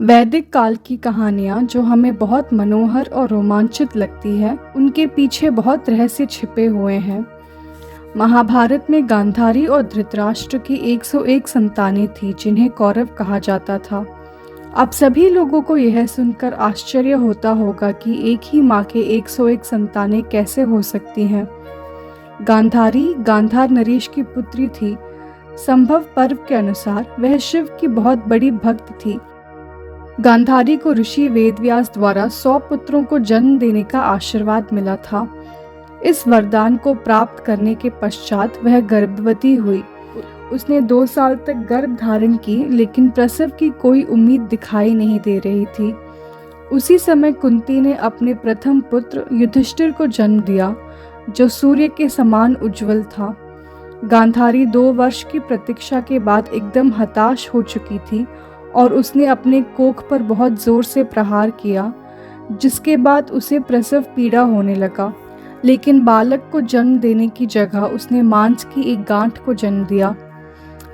वैदिक काल की कहानियाँ जो हमें बहुत मनोहर और रोमांचित लगती है, उनके पीछे बहुत रहस्य छिपे हुए हैं। महाभारत में गांधारी और धृतराष्ट्र की 101 संतानें थीं जिन्हें कौरव कहा जाता था। अब सभी लोगों को यह सुनकर आश्चर्य होता होगा कि एक ही माँ के 101 संतानें कैसे हो सकती हैं। गांधारी गांधार नरेश की पुत्री थी। संभव पर्व के अनुसार वह शिव की बहुत बड़ी भक्त थी। गांधारी को ऋषि वेदव्यास द्वारा 100 पुत्रों को जन्म देने का आशीर्वाद मिला था। इस वरदान को प्राप्त करने के पश्चात वह गर्भवती हुई। उसने 2 साल तक गर्भ धारण की, लेकिन प्रसव की कोई उम्मीद दिखाई नहीं दे रही थी। उसी समय कुंती ने अपने प्रथम पुत्र युधिष्ठिर को जन्म दिया, जो सूर्य के समान उज्जवल था। गांधारी 2 वर्ष की प्रतीक्षा के बाद एकदम हताश हो चुकी थी और उसने अपने कोख पर बहुत जोर से प्रहार किया, जिसके बाद उसे प्रसव पीड़ा होने लगा। लेकिन बालक को जन्म देने की जगह उसने मांस की एक गांठ को जन्म दिया।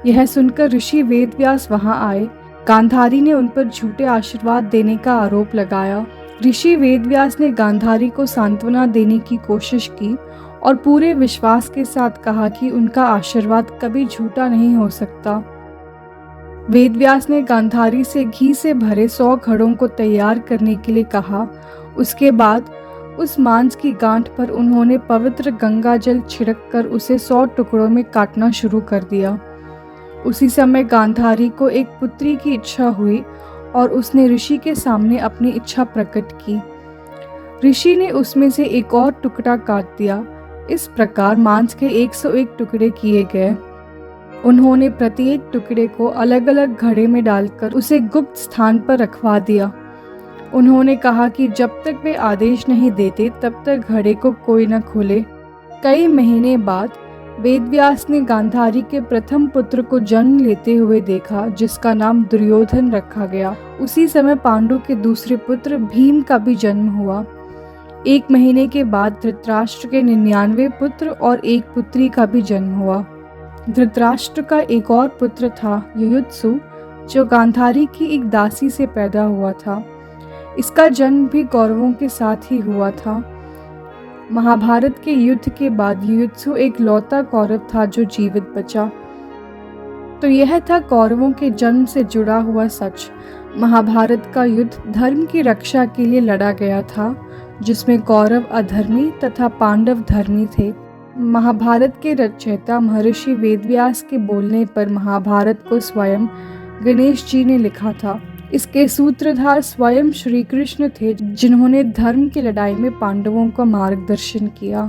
यह सुनकर ऋषि वेदव्यास वहां आए। गांधारी ने उन पर झूठे आशीर्वाद देने का आरोप लगाया। ऋषि वेदव्यास ने गांधारी को सांत्वना देने की कोशिश की और पूरे विश्वास के साथ कहा कि उनका आशीर्वाद कभी झूठा नहीं हो सकता। वेदव्यास ने गांधारी से घी से भरे 100 घड़ों को तैयार करने के लिए कहा। उसके बाद उस मांस की गांठ पर उन्होंने पवित्र गंगा जल छिड़ककर उसे 100 टुकड़ों में काटना शुरू कर दिया। उसी समय गांधारी को एक पुत्री की इच्छा हुई और उसने ऋषि के सामने अपनी इच्छा प्रकट की। ऋषि ने उसमें से एक और टुकड़ा काट दिया। इस प्रकार मांस के 101 टुकड़े किए गए। उन्होंने प्रत्येक टुकड़े को अलग अलग घड़े में डालकर उसे गुप्त स्थान पर रखवा दिया। उन्होंने कहा कि जब तक वे आदेश नहीं देते तब तक घड़े को कोई न खोले। कई महीने बाद वेदव्यास ने गांधारी के प्रथम पुत्र को जन्म लेते हुए देखा, जिसका नाम दुर्योधन रखा गया। उसी समय पांडु के दूसरे पुत्र भीम का भी जन्म हुआ। 1 महीने के बाद धृतराष्ट्र के 99 पुत्र और एक पुत्री का भी जन्म हुआ। धृतराष्ट्र का एक और पुत्र था युयुत्सु, जो गांधारी की एक दासी से पैदा हुआ था। इसका जन्म भी कौरवों के साथ ही हुआ था। महाभारत के युद्ध के बाद युयुत्सु एक लौता कौरव था जो जीवित बचा। तो यह था कौरवों के जन्म से जुड़ा हुआ सच। महाभारत का युद्ध धर्म की रक्षा के लिए लड़ा गया था, जिसमें कौरव अधर्मी तथा पांडव धर्मी थे। महाभारत के रचयिता महर्षि वेदव्यास के बोलने पर महाभारत को स्वयं गणेश जी ने लिखा था। इसके सूत्रधार स्वयं श्री कृष्ण थे, जिन्होंने धर्म की लड़ाई में पांडवों का मार्गदर्शन किया।